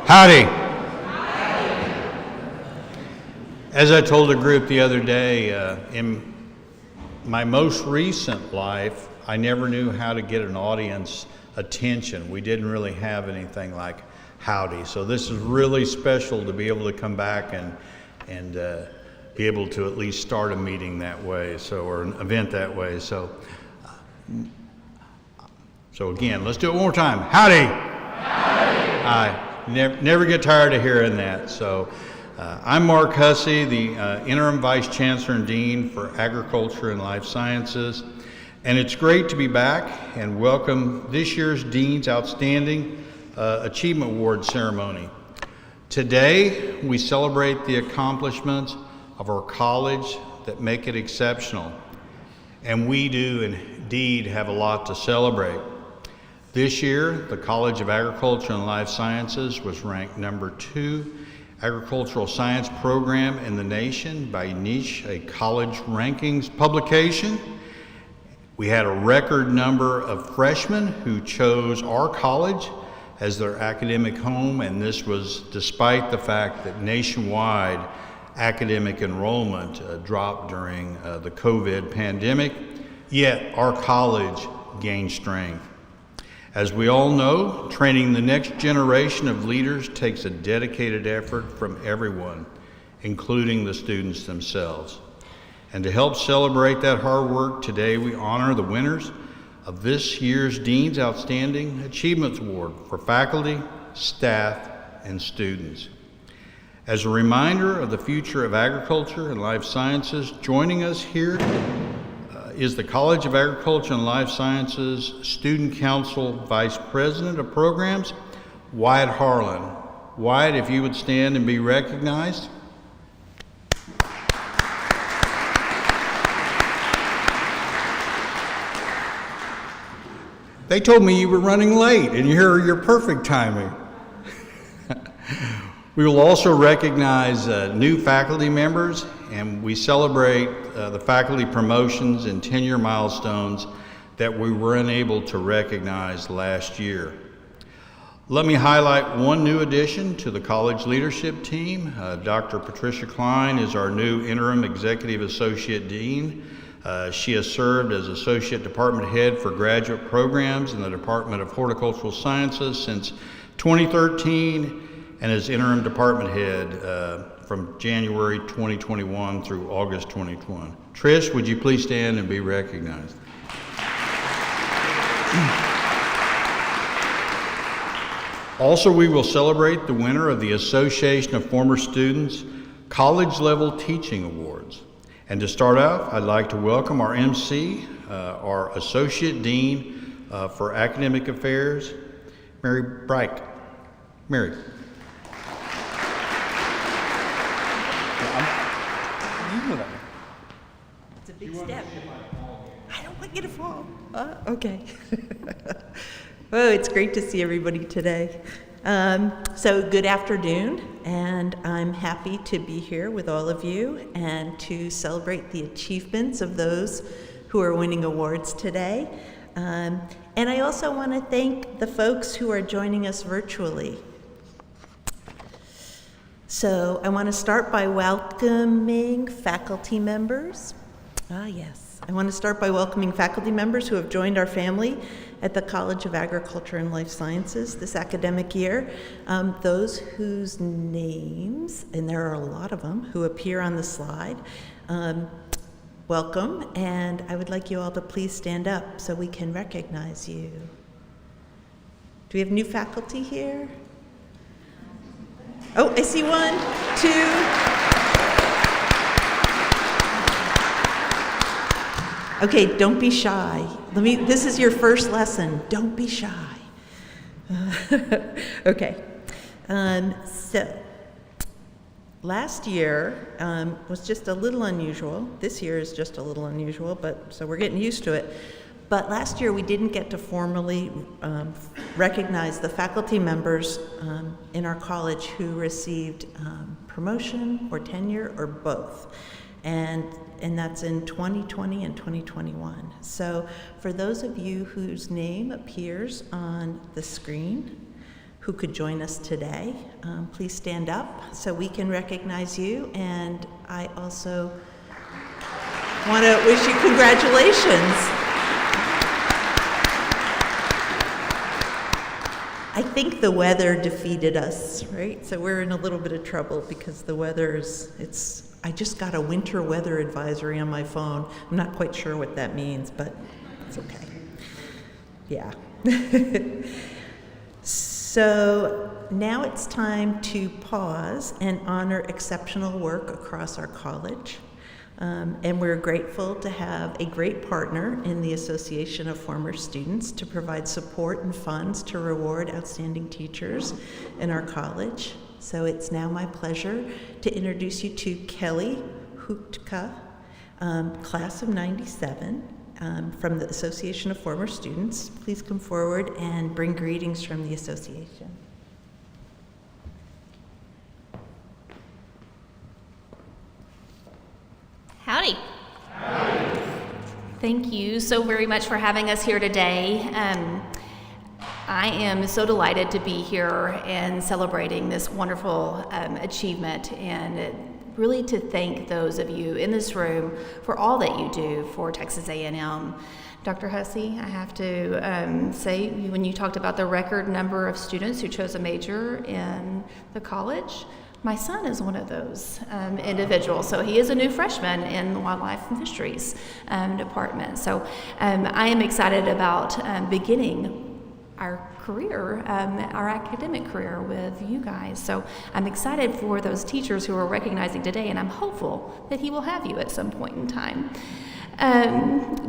Howdy. As I told a group the other day, in my most recent life, I never knew how to get an audience attention. We didn't really have anything like howdy. So this is really special to be able to come back and be able to at least start a meeting that way, or an event that way. So again, let's do it one more time. Howdy. Howdy. Never get tired of hearing that. So I'm Mark Hussey, the Interim Vice Chancellor and Dean for Agriculture and Life Sciences. And it's great to be back and welcome this year's Dean's Outstanding Achievement Award ceremony. Today, we celebrate the accomplishments of our college that make it exceptional. And we do indeed have a lot to celebrate. This year, the College of Agriculture and Life Sciences was ranked number 2 agricultural science program in the nation by Niche, a college rankings publication. We had a record number of freshmen who chose our college as their academic home, and this was despite the fact that nationwide academic enrollment dropped during the COVID pandemic, yet our college gained strength. As we all know, training the next generation of leaders takes a dedicated effort from everyone, including the students themselves. And to help celebrate that hard work, today we honor the winners of this year's Dean's Outstanding Achievements Award for faculty, staff, and students. As a reminder of the future of agriculture and life sciences, joining us here is the College of Agriculture and Life Sciences Student Council Vice President of Programs, Wyatt Harlan. Wyatt, if you would stand and be recognized. They told me you were running late, and here are your perfect timing. We will also recognize new faculty members, and we celebrate the faculty promotions and tenure milestones that we were unable to recognize last year. Let me highlight one new addition to the college leadership team. Dr. Patricia Klein is our new interim executive associate dean. She has served as associate department head for graduate programs in the Department of Horticultural Sciences since 2013, and as interim department head from January 2021 through August 2020. Trish, would you please stand and be recognized? Also, we will celebrate the winner of the Association of Former Students College Level Teaching Awards. And to start off, I'd like to welcome our MC, our Associate Dean for Academic Affairs, Mary Bright. Mary. It's a big step. I don't want you to fall. Okay. Oh, it's great to see everybody today. So good afternoon, and I'm happy to be here with all of you and to celebrate the achievements of those who are winning awards today. And I also want to thank the folks who are joining us virtually. So I want to start by welcoming faculty members. Yes. I want to start by welcoming faculty members who have joined our family at the College of Agriculture and Life Sciences this academic year. Those whose names, and there are a lot of them, who appear on the slide, welcome, and I would like you all to please stand up so we can recognize you. Do we have new faculty here? Oh, I see 1, 2. Okay, don't be shy. This is your first lesson. Don't be shy. Okay. So, last year was just a little unusual. This year is just a little unusual, so we're getting used to it. But last year we didn't get to formally recognize the faculty members in our college who received promotion or tenure or both. And that's in 2020 and 2021. So for those of you whose name appears on the screen, who could join us today. Please stand up so we can recognize you. And I also want to wish you congratulations. I think the weather defeated us, right? So we're in a little bit of trouble because the I just got a winter weather advisory on my phone. I'm not quite sure what that means, but it's okay. Yeah. So now it's time to pause and honor exceptional work across our college. And we're grateful to have a great partner in the Association of Former Students to provide support and funds to reward outstanding teachers in our college. So it's now my pleasure to introduce you to Kelly Hutka, class of 97, from the Association of Former Students. Please come forward and bring greetings from the association. Howdy. Thank you so very much for having us here today. I am so delighted to be here and celebrating this wonderful achievement, and really to thank those of you in this room for all that you do for Texas A&M. Dr. Hussey, I have to say, when you talked about the record number of students who chose a major in the college, my son is one of those individuals. So he is a new freshman in the Wildlife and Fisheries department. So I am excited about beginning our career, our academic career with you guys. So I'm excited for those teachers who are recognizing today, and I'm hopeful that he will have you at some point in time.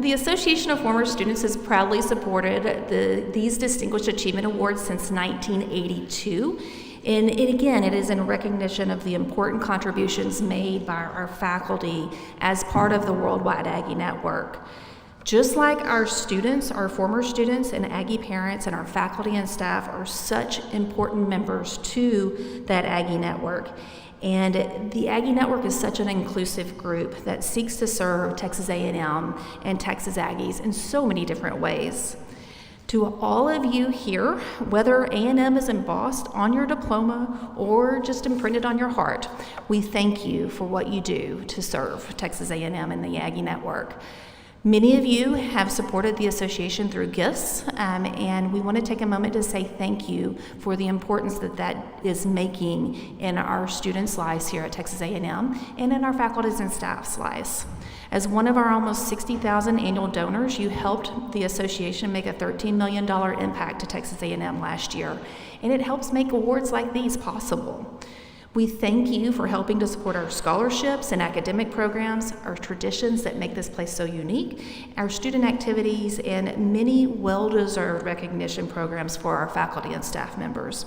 The Association of Former Students has proudly supported these Distinguished Achievement Awards since 1982. And it is in recognition of the important contributions made by our faculty as part of the Worldwide Aggie Network. Just like our students, our former students and Aggie parents and our faculty and staff are such important members to that Aggie Network. And the Aggie Network is such an inclusive group that seeks to serve Texas A&M and Texas Aggies in so many different ways. To all of you here, whether A&M is embossed on your diploma or just imprinted on your heart, we thank you for what you do to serve Texas A&M and the Aggie Network. Many of you have supported the association through gifts, and we want to take a moment to say thank you for the importance that is making in our students' lives here at Texas A&M and in our faculty's and staff's lives. As one of our almost 60,000 annual donors, you helped the association make a $13 million impact to Texas A&M last year, and it helps make awards like these possible. We thank you for helping to support our scholarships and academic programs, our traditions that make this place so unique, our student activities, and many well-deserved recognition programs for our faculty and staff members.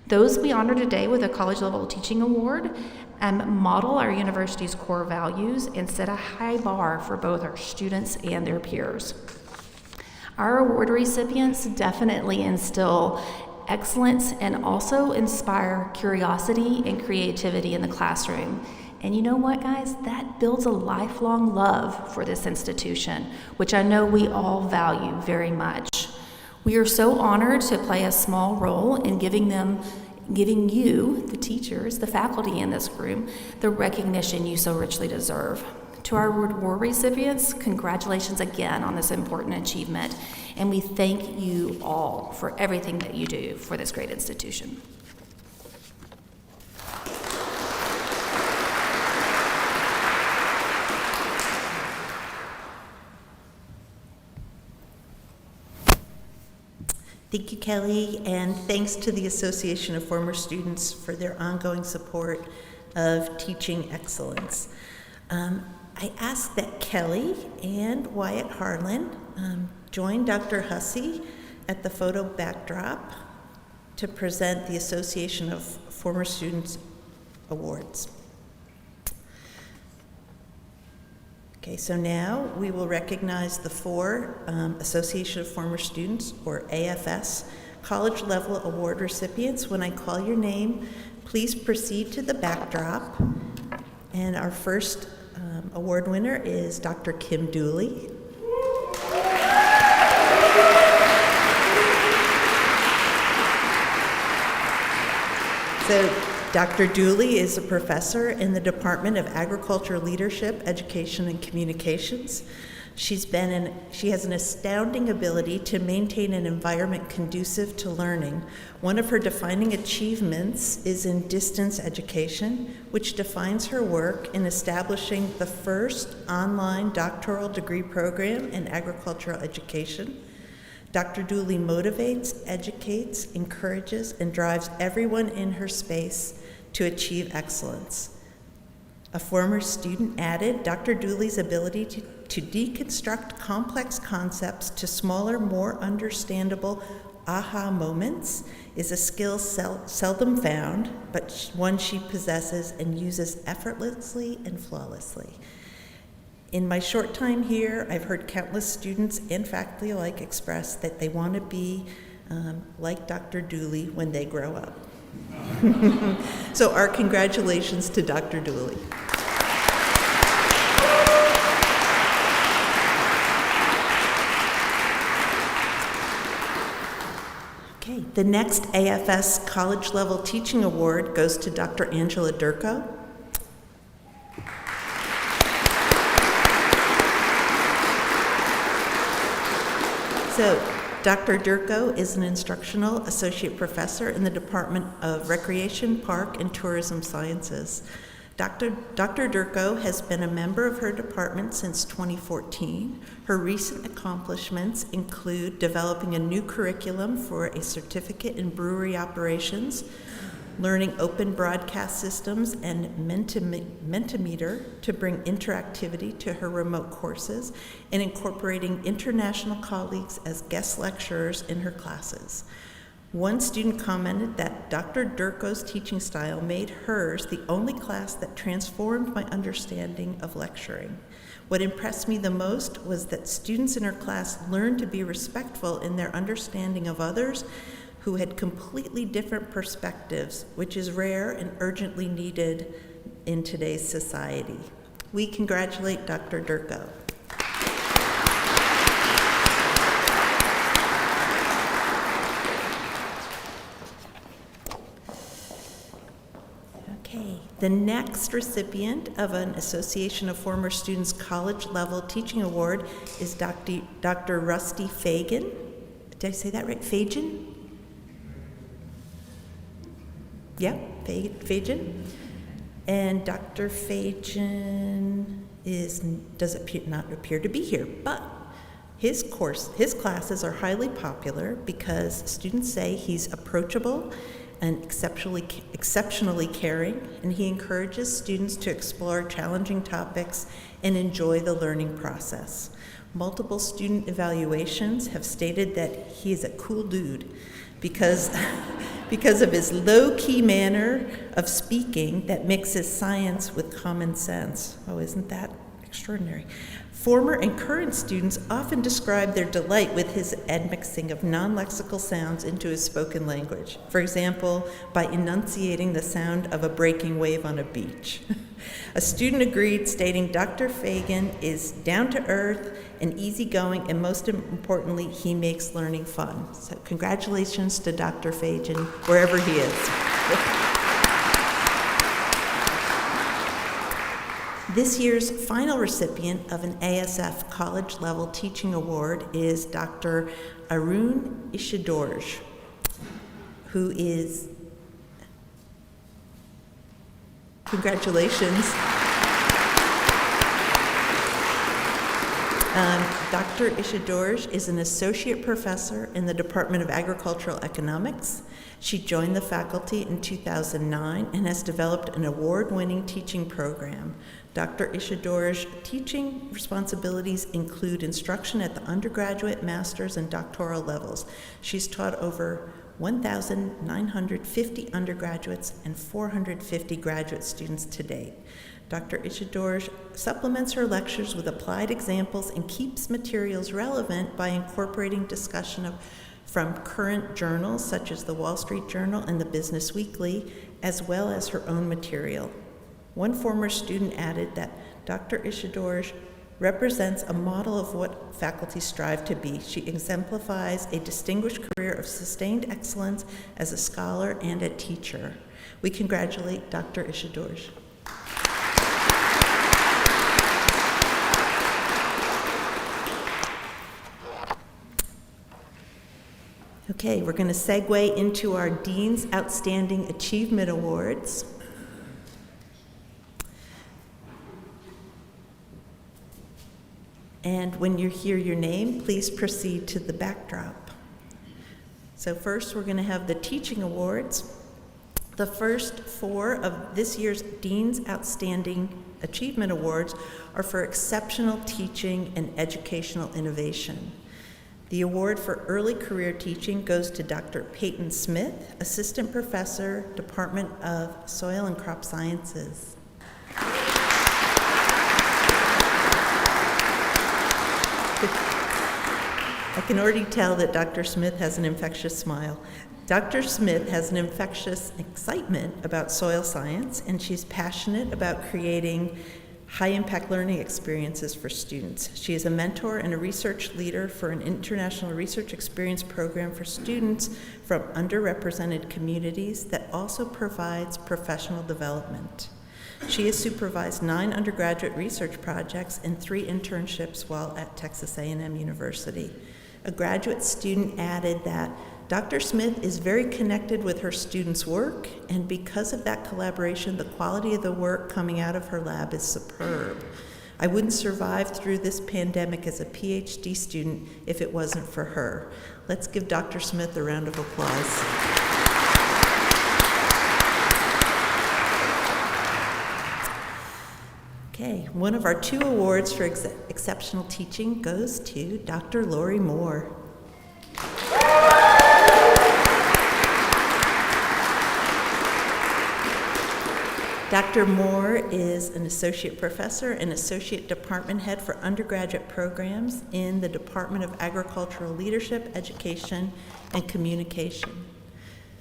Those we honor today with a College Level Teaching Award model our university's core values and set a high bar for both our students and their peers. Our award recipients definitely instill excellence and also inspire curiosity and creativity in the classroom. And you know what, guys? That builds a lifelong love for this institution, which I know we all value very much. We are so honored to play a small role in giving you, the teachers, the faculty in this room, the recognition you so richly deserve. To our award recipients, congratulations again on this important achievement, and we thank you all for everything that you do for this great institution. Thank you, Kelly, and thanks to the Association of Former Students for their ongoing support of teaching excellence. I ask that Kelly and Wyatt Harlan join Dr. Hussey at the photo backdrop to present the Association of Former Students Awards. Okay, so now we will recognize the four Association of Former Students, or AFS, college level award recipients. When I call your name, please proceed to the backdrop. And our first award winner is Dr. Kim Dooley. So Dr. Dooley is a professor in the Department of Agriculture Leadership, Education, and Communications. She has an astounding ability to maintain an environment conducive to learning. One of her defining achievements is in distance education, which defines her work in establishing the first online doctoral degree program in agricultural education. Dr. Dooley motivates, educates, encourages, and drives everyone in her space to achieve excellence. A former student added, Dr. Dooley's ability to deconstruct complex concepts to smaller, more understandable aha moments is a skill seldom found, but one she possesses and uses effortlessly and flawlessly. In my short time here, I've heard countless students and faculty alike express that they want to be like Dr. Dooley when they grow up. So our congratulations to Dr. Dooley. Okay, the next AFS College Level Teaching Award goes to Dr. Angela Durko. So, Dr. Durko is an instructional associate professor in the Department of Recreation, Park, and Tourism Sciences. Dr. Durko has been a member of her department since 2014. Her recent accomplishments include developing a new curriculum for a certificate in brewery operations, learning open broadcast systems and Mentimeter to bring interactivity to her remote courses, and incorporating international colleagues as guest lecturers in her classes. One student commented that Dr. Durko's teaching style made hers the only class that transformed my understanding of lecturing. What impressed me the most was that students in her class learned to be respectful in their understanding of others who had completely different perspectives, which is rare and urgently needed in today's society. We congratulate Dr. Durko. Okay, the next recipient of an Association of Former Students College Level Teaching Award is Dr. Rusty Fagan. Did I say that right? Fagan? Yeah, Fagan. And Dr. Fagan does not appear to be here, but his classes are highly popular because students say he's approachable and exceptionally caring, and he encourages students to explore challenging topics and enjoy the learning process. Multiple student evaluations have stated that he is a cool dude because of his low-key manner of speaking that mixes science with common sense. Oh, isn't that extraordinary? Former and current students often describe their delight with his admixing of non-lexical sounds into his spoken language. For example, by enunciating the sound of a breaking wave on a beach. A student agreed, stating Dr. Fagan is down to earth and easygoing, and most importantly, he makes learning fun. So congratulations to Dr. Fagan, wherever he is. This year's final recipient of an ASF College Level Teaching Award is Dr. Arun Ishidorj, who is, congratulations. Dr. Ishidorj is an associate professor in the Department of Agricultural Economics. She joined the faculty in 2009 and has developed an award-winning teaching program. Dr. Ishidorj's teaching responsibilities include instruction at the undergraduate, master's, and doctoral levels. She's taught over 1,950 undergraduates and 450 graduate students to date. Dr. Ishidorj supplements her lectures with applied examples and keeps materials relevant by incorporating discussion from current journals such as the Wall Street Journal and the Business Weekly, as well as her own material. One former student added that Dr. Ishidorj represents a model of what faculty strive to be. She exemplifies a distinguished career of sustained excellence as a scholar and a teacher. We congratulate Dr. Ishidorj. Okay, we're going to segue into our Dean's Outstanding Achievement Awards. And when you hear your name, please proceed to the backdrop. So first, we're going to have the Teaching Awards. The first 4 of this year's Dean's Outstanding Achievement Awards are for exceptional teaching and educational innovation. The award for early career teaching goes to Dr. Peyton Smith, Assistant Professor, Department of Soil and Crop Sciences. I can already tell that Dr. Smith has an infectious smile. Dr. Smith has an infectious excitement about soil science, and she's passionate about creating high-impact learning experiences for students. She is a mentor and a research leader for an international research experience program for students from underrepresented communities that also provides professional development. She has supervised 9 undergraduate research projects and 3 internships while at Texas A&M University. A graduate student added that Dr. Smith is very connected with her students' work, and because of that collaboration, the quality of the work coming out of her lab is superb. I wouldn't survive through this pandemic as a PhD student if it wasn't for her. Let's give Dr. Smith a round of applause. Okay, one of our 2 awards for exceptional teaching goes to Dr. Lori Moore. Dr. Moore is an associate professor and associate department head for undergraduate programs in the Department of Agricultural Leadership, Education, and Communication.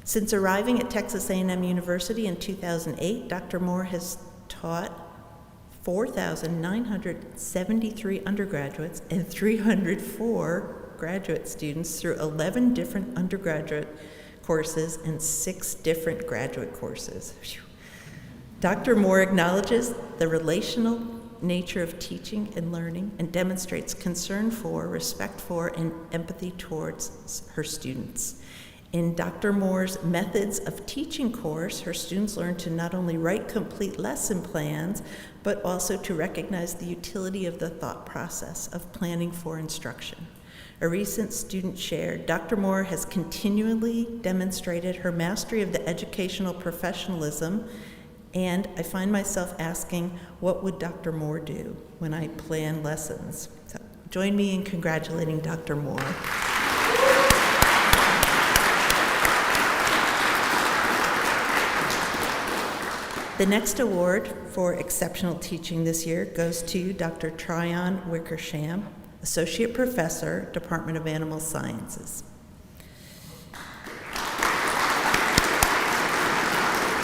Since arriving at Texas A&M University in 2008, Dr. Moore has taught 4,973 undergraduates and 304 graduate students through 11 different undergraduate courses and 6 different graduate courses. Whew. Dr. Moore acknowledges the relational nature of teaching and learning and demonstrates concern for, respect for, and empathy towards her students. In Dr. Moore's Methods of Teaching course, her students learn to not only write complete lesson plans, but also to recognize the utility of the thought process of planning for instruction. A recent student shared, Dr. Moore has continually demonstrated her mastery of the educational professionalism, and I find myself asking, what would Dr. Moore do when I plan lessons? So join me in congratulating Dr. Moore. The next award for exceptional teaching this year goes to Dr. Tryon Wickersham, Associate Professor, Department of Animal Sciences.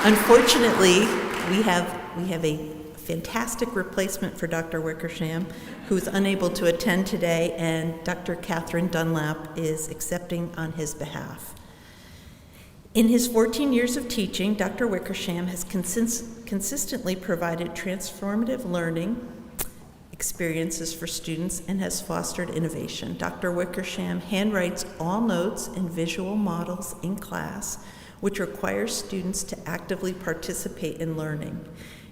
Unfortunately, we have a fantastic replacement for Dr. Wickersham, who is unable to attend today, and Dr. Catherine Dunlap is accepting on his behalf. In his 14 years of teaching, Dr. Wickersham has consistently provided transformative learning experiences for students and has fostered innovation. Dr. Wickersham handwrites all notes and visual models in class, which requires students to actively participate in learning.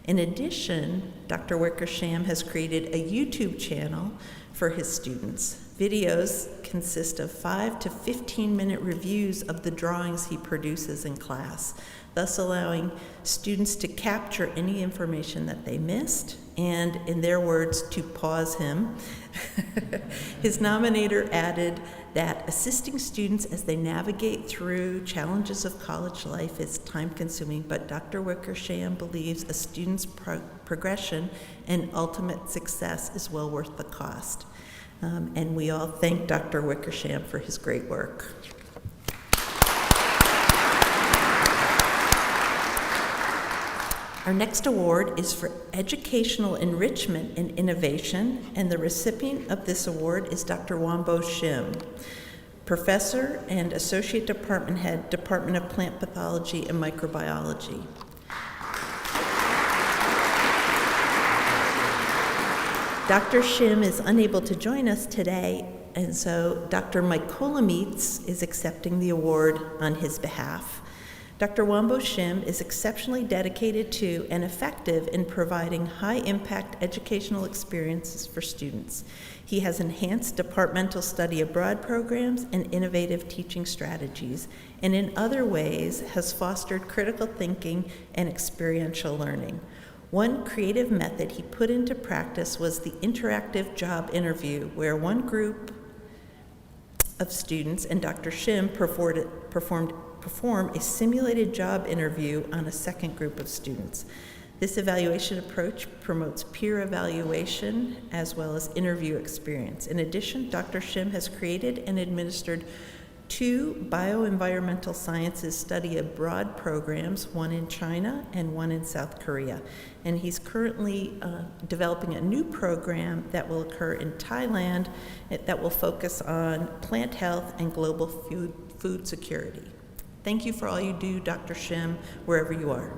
In addition, Dr. Wickersham has created a YouTube channel for his students. Videos consist of 5 to 15-minute reviews of the drawings he produces in class, thus allowing students to capture any information that they missed and, in their words, to pause him. His nominator added that assisting students as they navigate through challenges of college life is time-consuming, but Dr. Wickersham believes a student's progression and ultimate success is well worth the cost. And we all thank Dr. Wickersham for his great work. Our next award is for educational enrichment and innovation, and the recipient of this award is Dr. Wambo Shim, professor and associate department head, Department of Plant Pathology and Microbiology. Dr. Shim is unable to join us today, and so Dr. Mike Kolomeets is accepting the award on his behalf. Dr. Wambo Shim is exceptionally dedicated to and effective in providing high-impact educational experiences for students. He has enhanced departmental study abroad programs and innovative teaching strategies, and in other ways has fostered critical thinking and experiential learning. One creative method he put into practice was the interactive job interview, where one group of students and Dr. Shim perform a simulated job interview on a second group of students. This evaluation approach promotes peer evaluation as well as interview experience. In addition, Dr. Shim has created and administered 2 bioenvironmental sciences study abroad programs, one in China and one in South Korea. And he's currently developing a new program that will occur in Thailand that will focus on plant health and global food security. Thank you for all you do, Dr. Shim, wherever you are.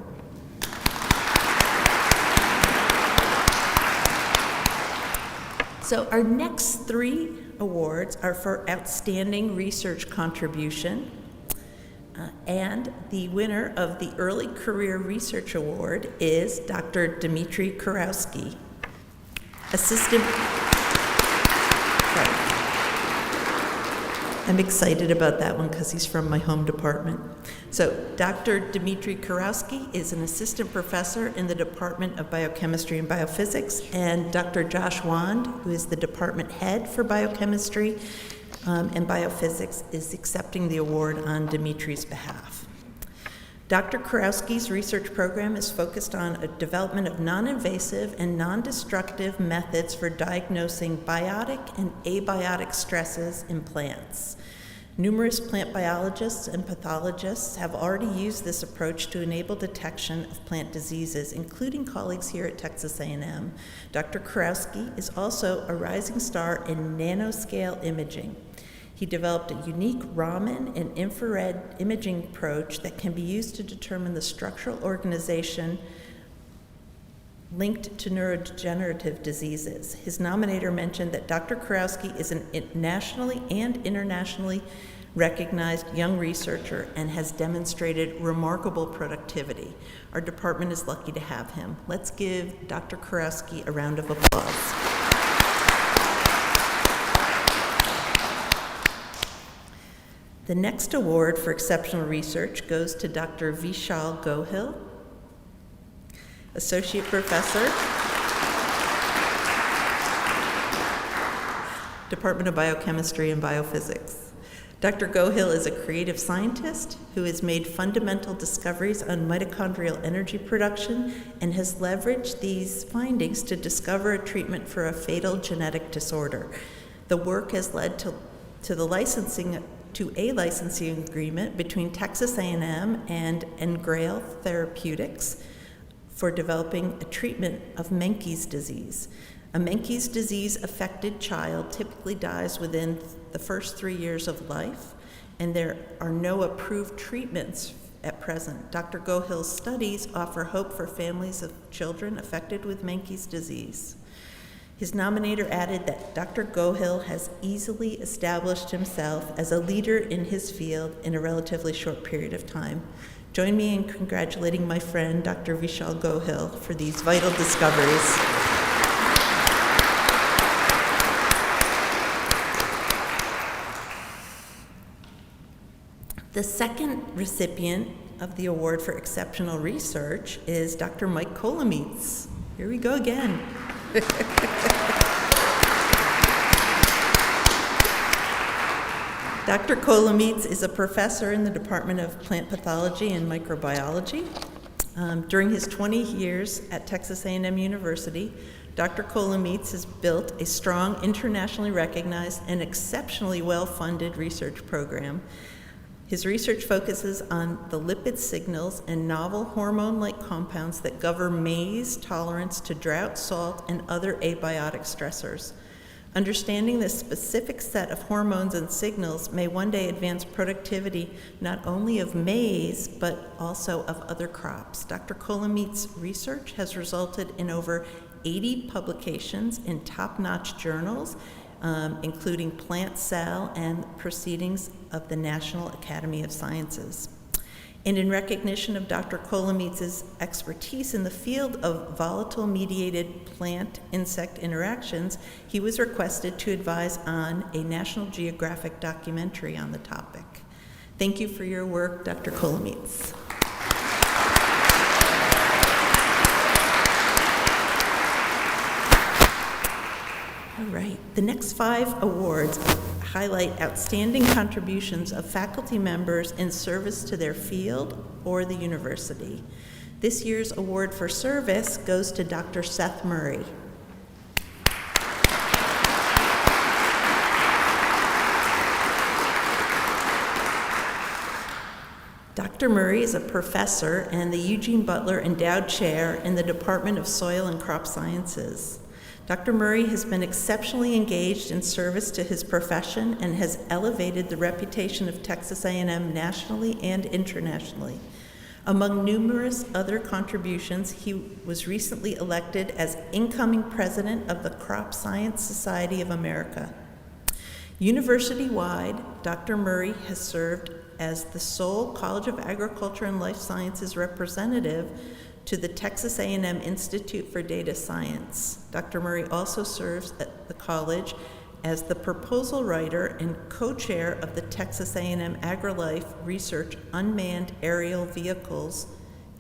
So our next 3 awards are for outstanding research contribution, and the winner of the Early Career Research Award is Dr. Dmitry Kurowski, assistant. Sorry. I'm excited about that one because he's from my home department. So Dr. Dmitry Kurowski is an assistant professor in the Department of Biochemistry and Biophysics, and Dr. Josh Wand, who is the department head for biochemistry and biophysics, is accepting the award on Dmitry's behalf. Dr. Kurowski's research program is focused on a development of non-invasive and non-destructive methods for diagnosing biotic and abiotic stresses in plants. Numerous plant biologists and pathologists have already used this approach to enable detection of plant diseases, including colleagues here at Texas A&M. Dr. Kurowski is also a rising star in nanoscale imaging. He developed a unique Raman and infrared imaging approach that can be used to determine the structural organization linked to neurodegenerative diseases. His nominator mentioned that Dr. Kurowski is a nationally and internationally recognized young researcher and has demonstrated remarkable productivity. Our department is lucky to have him. Let's give Dr. Kurowski a round of applause. The next award for exceptional research goes to Dr. Vishal Gohil, Associate Professor, Department of Biochemistry and Biophysics. Dr. Gohil is a creative scientist who has made fundamental discoveries on mitochondrial energy production and has leveraged these findings to discover a treatment for a fatal genetic disorder. The work has led to a licensing agreement between Texas A&M and Engrail Therapeutics for developing a treatment of Menkes disease. A Menkes disease-affected child typically dies within the first 3 years of life, and there are no approved treatments at present. Dr. Gohil's studies offer hope for families of children affected with Menkes disease. His nominator added that Dr. Gohil has easily established himself as a leader in his field in a relatively short period of time. Join me in congratulating my friend, Dr. Vishal Gohil, for these vital discoveries. The second recipient of the award for exceptional research is Dr. Mike Kolomeets. Here we go again. Dr. Kolomeets is a professor in the Department of Plant Pathology and Microbiology. During his 20 years at Texas A&M University, Dr. Kolomeets has built a strong, internationally recognized, and exceptionally well-funded research program. His research focuses on the lipid signals and novel hormone-like compounds that govern maize tolerance to drought, salt, and other abiotic stressors. Understanding this specific set of hormones and signals may one day advance productivity not only of maize, but also of other crops. Dr. Colomete's research has resulted in over 80 publications in top-notch journals, including Plant Cell and Proceedings of the National Academy of Sciences. And in recognition of Dr. Colomete's expertise in the field of volatile-mediated plant-insect interactions, he was requested to advise on a National Geographic documentary on the topic. Thank you for your work, Dr. Colomete. All right, the next 5 awards highlight outstanding contributions of faculty members in service to their field or the university. This year's award for service goes to Dr. Seth Murray. Dr. Murray is a professor and the Eugene Butler Endowed Chair in the Department of Soil and Crop Sciences. Dr. Murray has been exceptionally engaged in service to his profession and has elevated the reputation of Texas A&M nationally and internationally. Among numerous other contributions, he was recently elected as incoming president of the Crop Science Society of America. University-wide, Dr. Murray has served as the sole College of Agriculture and Life Sciences representative to the Texas A&M Institute for Data Science. Dr. Murray also serves at the college as the proposal writer and co-chair of the Texas A&M AgriLife Research Unmanned Aerial Vehicles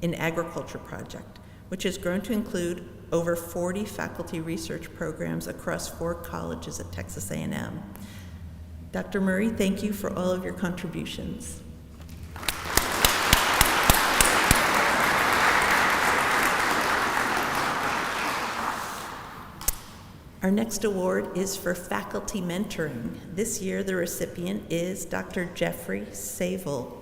in Agriculture project, which has grown to include over 40 faculty research programs across 4 colleges at Texas A&M. Dr. Murray, thank you for all of your contributions. Our next award is for faculty mentoring. This year, the recipient is Dr. Jeffrey Savell.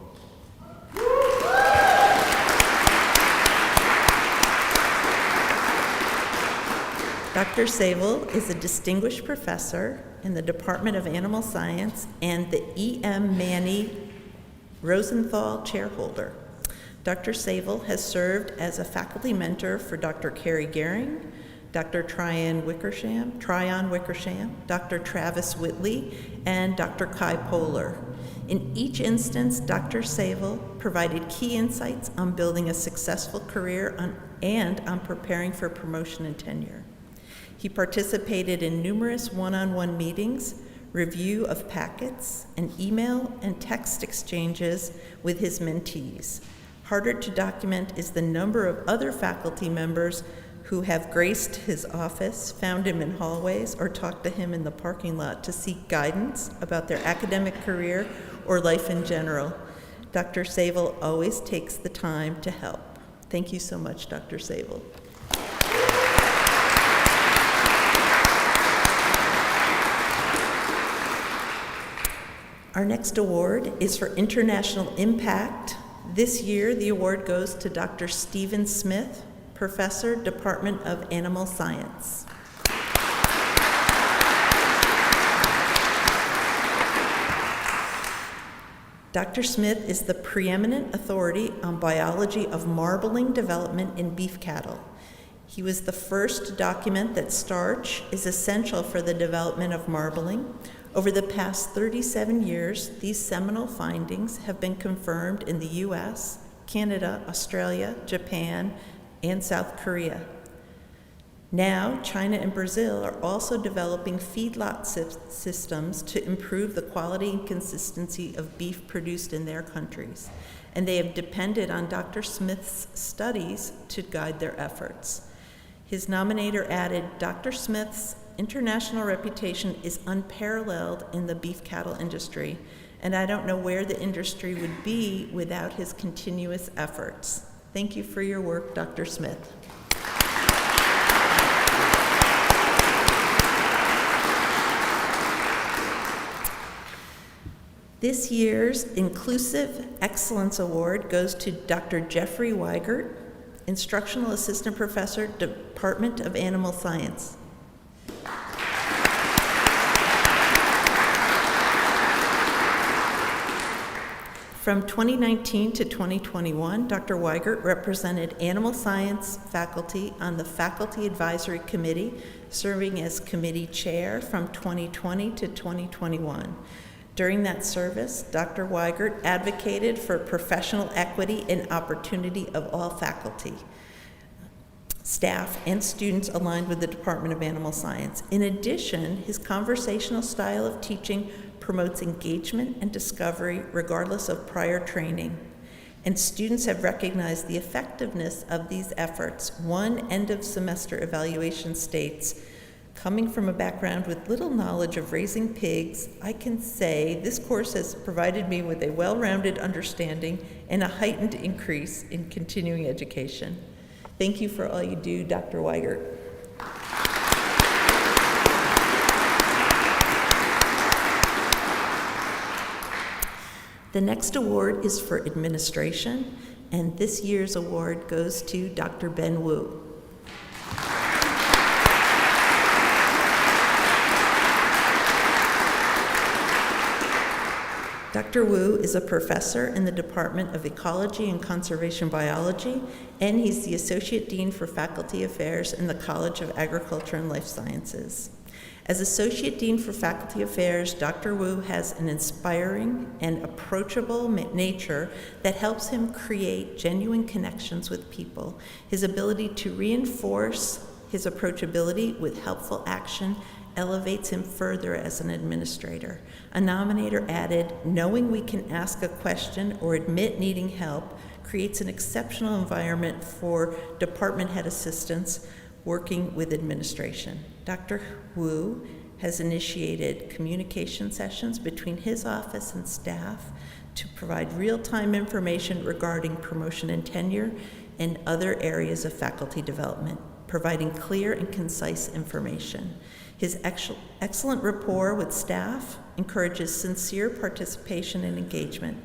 Dr. Savell is a distinguished professor in the Department of Animal Science and the E.M. Manny Rosenthal Chairholder. Dr. Savell has served as a faculty mentor for Dr. Carrie Gehring, Dr. Tryon Wickersham, Dr. Travis Whitley, and Dr. Kai Poehler. In each instance, Dr. Savell provided key insights on building a successful career and on preparing for promotion and tenure. He participated in numerous one-on-one meetings, review of packets, and email and text exchanges with his mentees. Harder to document is the number of other faculty members who have graced his office, found him in hallways, or talked to him in the parking lot to seek guidance about their academic career or life in general. Dr. Savell always takes the time to help. Thank you so much, Dr. Savell. Our next award is for International Impact. This year, the award goes to Dr. Stephen Smith, Professor, Department of Animal Science. Dr. Smith is the preeminent authority on biology of marbling development in beef cattle. He was the first to document that starch is essential for the development of marbling. Over the past 37 years, these seminal findings have been confirmed in the US, Canada, Australia, Japan, and South Korea. Now, China and Brazil are also developing feedlot systems to improve the quality and consistency of beef produced in their countries, and they have depended on Dr. Smith's studies to guide their efforts. His nominator added, Dr. Smith's international reputation is unparalleled in the beef cattle industry, and I don't know where the industry would be without his continuous efforts. Thank you for your work, Dr. Smith. This year's Inclusive Excellence Award goes to Dr. Jeffrey Weigert, Instructional Assistant Professor, Department of Animal Science. From 2019 to 2021, Dr. Weigert represented animal science faculty on the Faculty Advisory Committee, serving as committee chair from 2020 to 2021. During that service, Dr. Weigert advocated for professional equity and opportunity of all faculty, staff, and students aligned with the Department of Animal Science. In addition, his conversational style of teaching promotes engagement and discovery regardless of prior training. And students have recognized the effectiveness of these efforts. One end of semester evaluation states, coming from a background with little knowledge of raising pigs, I can say this course has provided me with a well-rounded understanding and a heightened increase in continuing education. Thank you for all you do, Dr. Weigert. The next award is for administration, and this year's award goes to Dr. Ben Wu. Dr. Wu is a professor in the Department of Ecology and Conservation Biology, and he's the Associate Dean for Faculty Affairs in the College of Agriculture and Life Sciences. As Associate Dean for Faculty Affairs, Dr. Wu has an inspiring and approachable nature that helps him create genuine connections with people. His ability to reinforce his approachability with helpful action elevates him further as an administrator. A nominator added, knowing we can ask a question or admit needing help creates an exceptional environment for department head assistants working with administration. Dr. Wu has initiated communication sessions between his office and staff to provide real-time information regarding promotion and tenure and other areas of faculty development, providing clear and concise information. His excellent rapport with staff encourages sincere participation and engagement.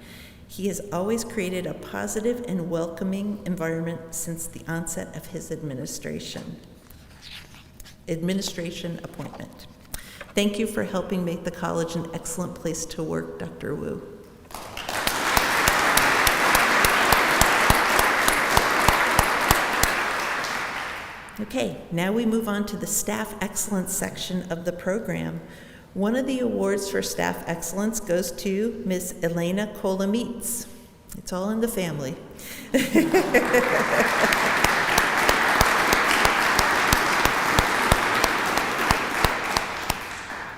He has always created a positive and welcoming environment since the onset of his administration appointment. Thank you for helping make the college an excellent place to work, Dr. Wu. Okay, now we move on to the staff excellence section of the program. One of the awards for staff excellence goes to Ms. Elena Kolomitz. It's all in the family.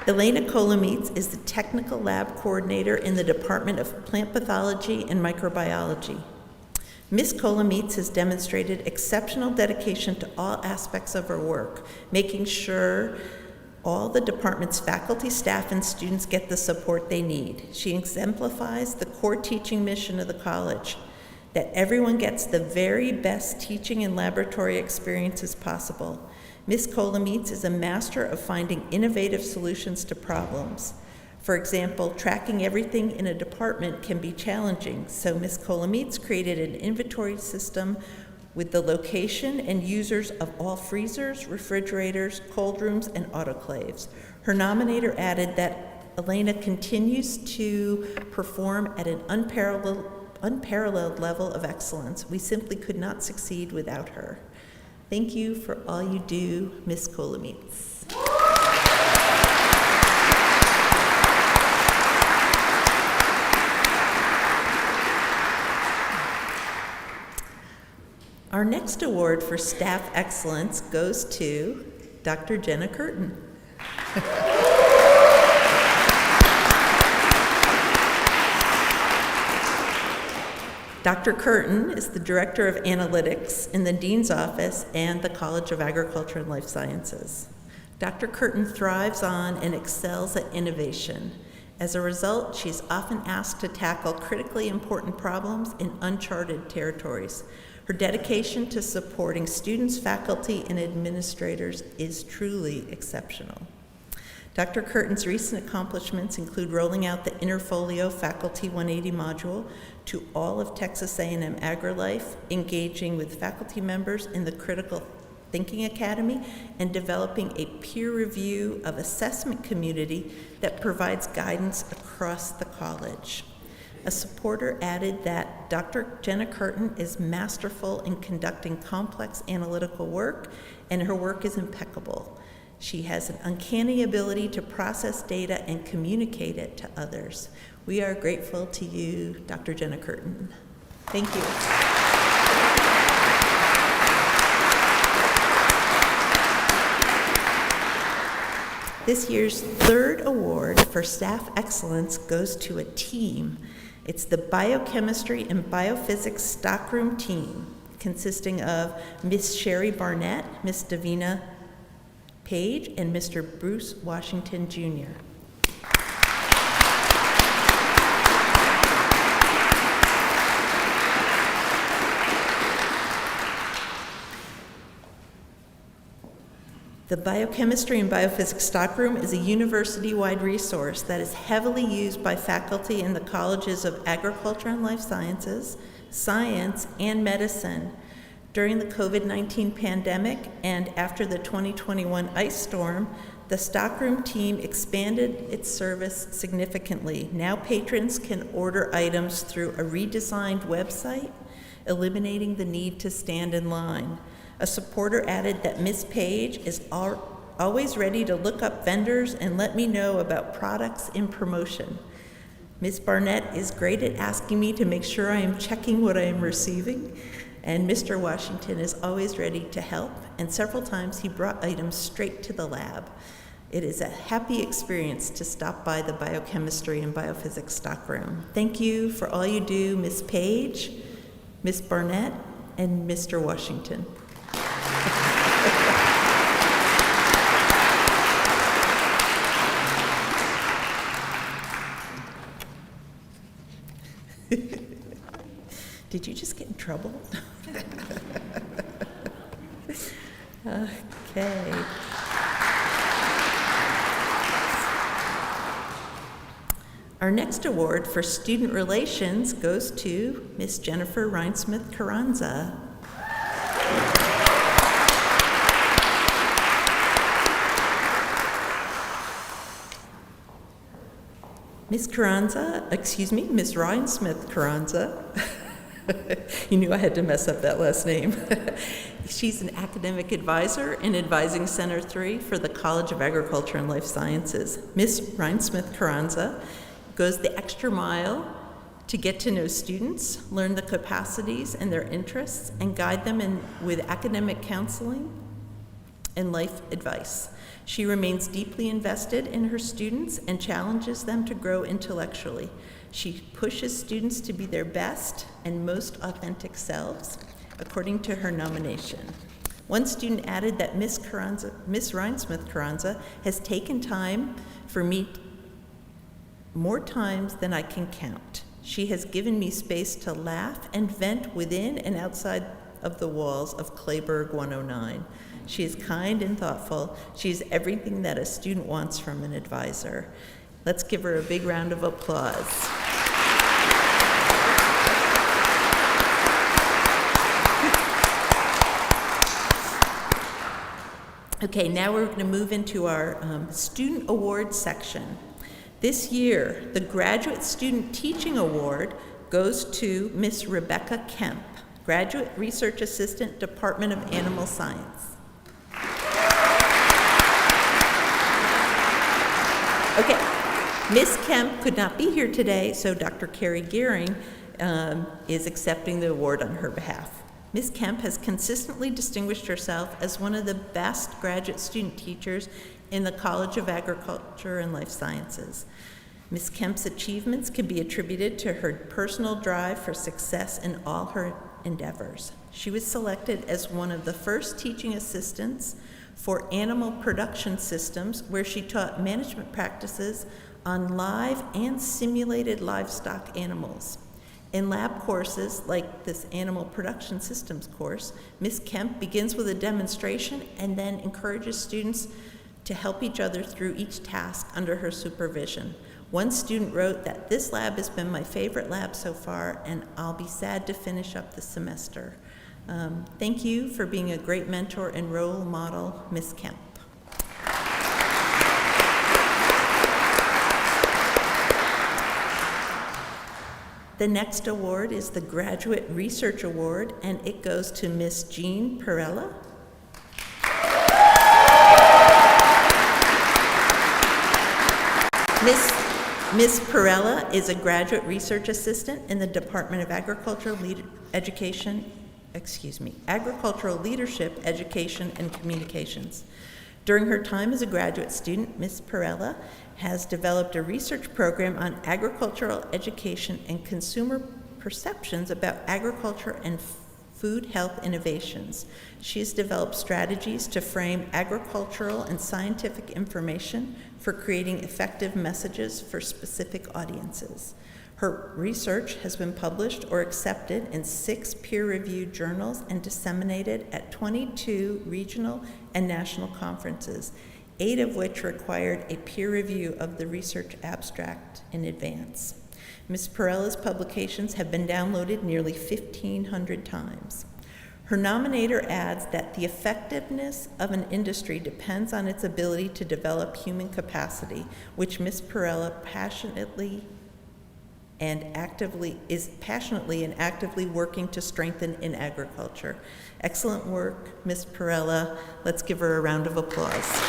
Elena Kolomitz is the Technical Lab Coordinator in the Department of Plant Pathology and Microbiology. Ms. Kolomitz has demonstrated exceptional dedication to all aspects of her work, making sure all the department's faculty, staff, and students get the support they need. She exemplifies the core teaching mission of the college, that everyone gets the very best teaching and laboratory experiences possible. Ms. Kolomitz is a master of finding innovative solutions to problems. For example, tracking everything in a department can be challenging, so Ms. Kolomitz created an inventory system with the location and users of all freezers, refrigerators, cold rooms, and autoclaves. Her nominator added that Elena continues to perform at an unparalleled level of excellence. We simply could not succeed without her. Thank you for all you do, Ms. Kolomitz. Our next award for staff excellence goes to Dr. Jenna Curtin. Dr. Curtin is the Director of Analytics in the Dean's Office and the College of Agriculture and Life Sciences. Dr. Curtin thrives on and excels at innovation. As a result, she's often asked to tackle critically important problems in uncharted territories. Her dedication to supporting students, faculty, and administrators is truly exceptional. Dr. Curtin's recent accomplishments include rolling out the Interfolio Faculty 180 module to all of Texas A&M AgriLife, engaging with faculty members in the Critical Thinking Academy, and developing a peer review of assessment community that provides guidance across the college. A supporter added that Dr. Jenna Curtin is masterful in conducting complex analytical work, and her work is impeccable. She has an uncanny ability to process data and communicate it to others. We are grateful to you, Dr. Jenna Curtin. Thank you. This year's third award for staff excellence goes to a team. It's the Biochemistry and Biophysics Stockroom team, consisting of Miss Sherry Barnett, Miss Davina Page, and Mr. Bruce Washington, Jr. The Biochemistry and Biophysics Stockroom is a university-wide resource that is heavily used by faculty in the colleges of Agriculture and Life Sciences, Science, and Medicine. During the COVID-19 pandemic and after the 2021 ice storm, the Stockroom team expanded its service significantly. Now patrons can order items through a redesigned website, eliminating the need to stand in line. A supporter added that Miss Page is always ready to look up vendors and let me know about products in promotion. Ms. Barnett is great at asking me to make sure I am checking what I am receiving, and Mr. Washington is always ready to help, and several times he brought items straight to the lab. It is a happy experience to stop by the Biochemistry and Biophysics Stockroom. Thank you for all you do, Ms. Page, Ms. Barnett, and Mr. Washington. Did you just get in trouble? Okay. Our next award for student relations goes to Miss Jennifer Rinesmith Carranza. Miss Rinesmith Carranza. You knew I had to mess up that last name. She's an academic advisor in Advising Center 3 for the College of Agriculture and Life Sciences. Miss Rinesmith Carranza goes the extra mile to get to know students, learn the capacities and their interests, and guide them with academic counseling and life advice. She remains deeply invested in her students and challenges them to grow intellectually. She pushes students to be their best and most authentic selves, according to her nomination. One student added that Miss Rinesmith Carranza has taken time for me more times than I can count. She has given me space to laugh and vent within and outside of the walls of Clayburgh 109. She is kind and thoughtful. She is everything that a student wants from an advisor. Let's give her a big round of applause. Okay, now we're going to move into our Student Awards section. This year, the Graduate Student Teaching Award goes to Miss Rebecca Kemp, Graduate Research Assistant, Department of Animal Science. Okay, Miss Kemp could not be here today, so Dr. Carrie Gearing is accepting the award on her behalf. Ms. Kemp has consistently distinguished herself as one of the best graduate student teachers in the College of Agriculture and Life Sciences. Ms. Kemp's achievements can be attributed to her personal drive for success in all her endeavors. She was selected as one of the first teaching assistants for animal production systems, where she taught management practices on live and simulated livestock animals. In lab courses like this animal production systems course, Ms. Kemp begins with a demonstration and then encourages students to help each other through each task under her supervision. One student wrote that this lab has been my favorite lab so far, and I'll be sad to finish up the semester. Thank you for being a great mentor and role model, Ms. Kemp. The next award is the Graduate Research Award, and it goes to Miss Jean Perella. Miss Perella is a graduate research assistant in the Department of Agricultural Leadership, Education, and Communications. During her time as a graduate student, Ms. Perella has developed a research program on agricultural education and consumer perceptions about agriculture and food health innovations. She has developed strategies to frame agricultural and scientific information for creating effective messages for specific audiences. Her research has been published or accepted in 6 peer-reviewed journals and disseminated at 22 regional and national conferences, 8 of which required a peer review of the research abstract in advance. Ms. Perella's publications have been downloaded nearly 1,500 times. Her nominator adds that the effectiveness of an industry depends on its ability to develop human capacity, which Ms. Perella is passionately and actively working to strengthen in agriculture. Excellent work, Ms. Perella. Let's give her a round of applause.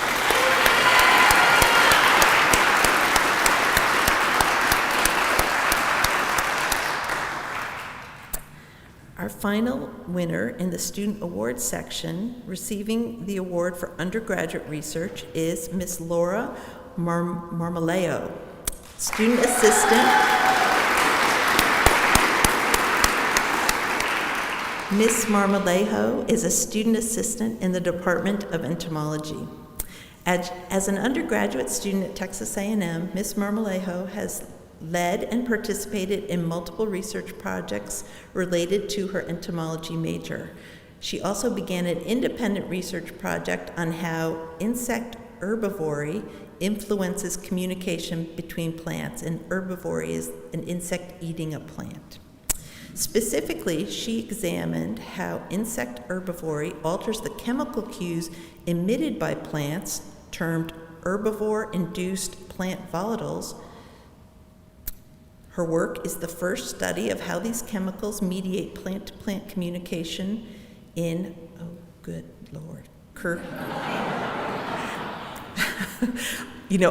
Our final winner in the Student Awards section, receiving the award for undergraduate research, is Miss Laura Marmoleo, student assistant. Miss Marmolejo is a student assistant in the Department of Entomology. As an undergraduate student at Texas A&M, Miss Marmolejo has led and participated in multiple research projects related to her entomology major. She also began an independent research project on how insect herbivory influences communication between plants, and herbivory is an insect eating a plant. Specifically, she examined how insect herbivory alters the chemical cues emitted by plants, termed herbivore-induced plant volatiles. Her work is the first study of how these chemicals mediate plant-to-plant communication in, oh, good Lord,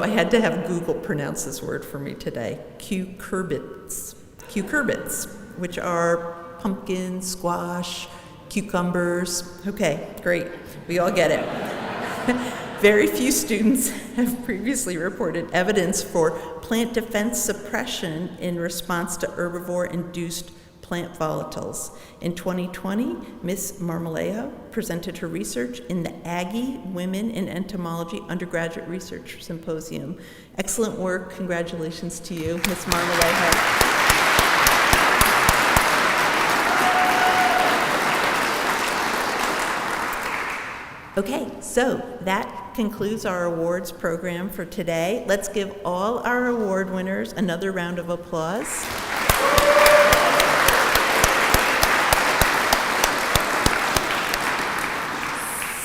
I had to have Google pronounce this word for me today. Cucurbits, which are pumpkin, squash, cucumbers. Okay, great. We all get it. Very few students have previously reported evidence for plant defense suppression in response to herbivore-induced plant volatiles. In 2020, Ms. Marmolejo presented her research in the Aggie Women in Entomology Undergraduate Research Symposium. Excellent work. Congratulations to you, Ms. Marmolejo. Okay, so that concludes our awards program for today. Let's give all our award winners another round of applause.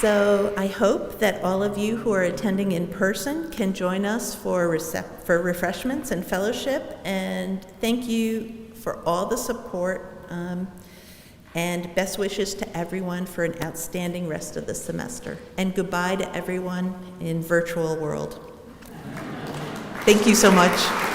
So I hope that all of you who are attending in person can join us for refreshments and fellowship, and thank you for all the support. And best wishes to everyone for an outstanding rest of the semester. And goodbye to everyone in virtual world. Thank you so much.